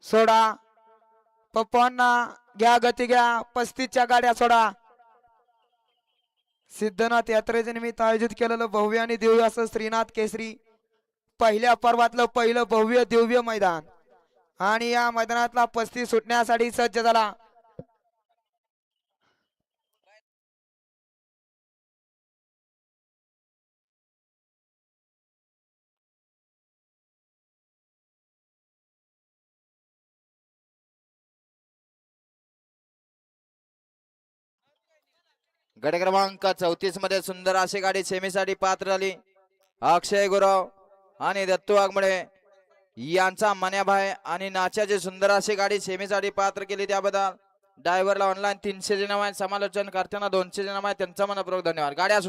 सोडा पप्पांना घ्या गती घ्या 35च्या गाड्या सोडा। सिद्धनाथ यात्रेच्या निमित्त आयोजित केलेलं भव्य आणि दिव्य असं श्रीनाथ केसरी पहिल्या पर्वातलं पहिलं भव्य दिव्य मैदान आणि या मैदानातला 35 सुटण्यासाठी सज्ज झाला। गट क्रमांक 34 मध्ये सुंदर अशी गाडी सेमीसाठी पात्र झाली। अक्षय गुरव आणि दत्तू वाघमोडे यांचा मन्याभाई आणि नाच्याची सुंदर अशी गाडी सेमीसाठी पात्र केली त्याबद्दल ड्रायव्हरला ऑनलाईन 300 जण समालोचन करताना 200 जण त्यांचा मनपूर्वक धन्यवाद। गाड्या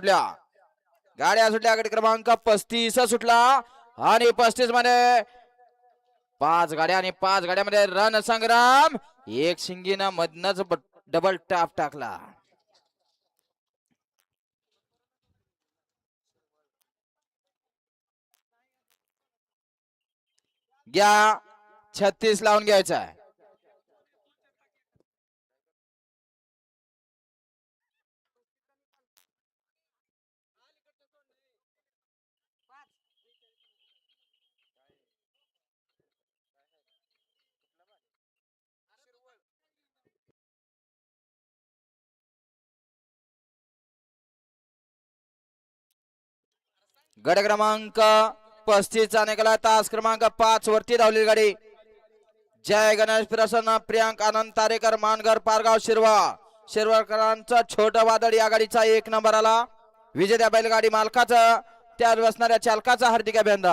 सुटल्या गट क्रमांक 35 सुटला आणि 35 मध्ये 5 गाड्या आणि 5 गाड्यामध्ये रणसंग्राम एक शिंगीनं मधनच डबल टाप टाकला। घ्या 36 लावून घ्यायचा आहे। गट क्रमांक 35 चा निकाला तास क्रमांक 5 वरती धावलेली गाडी जय गणेश प्रसन्न प्रियांक आनंद तारेकर मानगर पारगाव शिरवळकरांचा छोटा वादळ या गाडीचा 1 नंबर आला। विजेत्या बैलगाडी मालकाचं त्यात बसणाऱ्या चालकाचा हार्दिक अभिनंदन।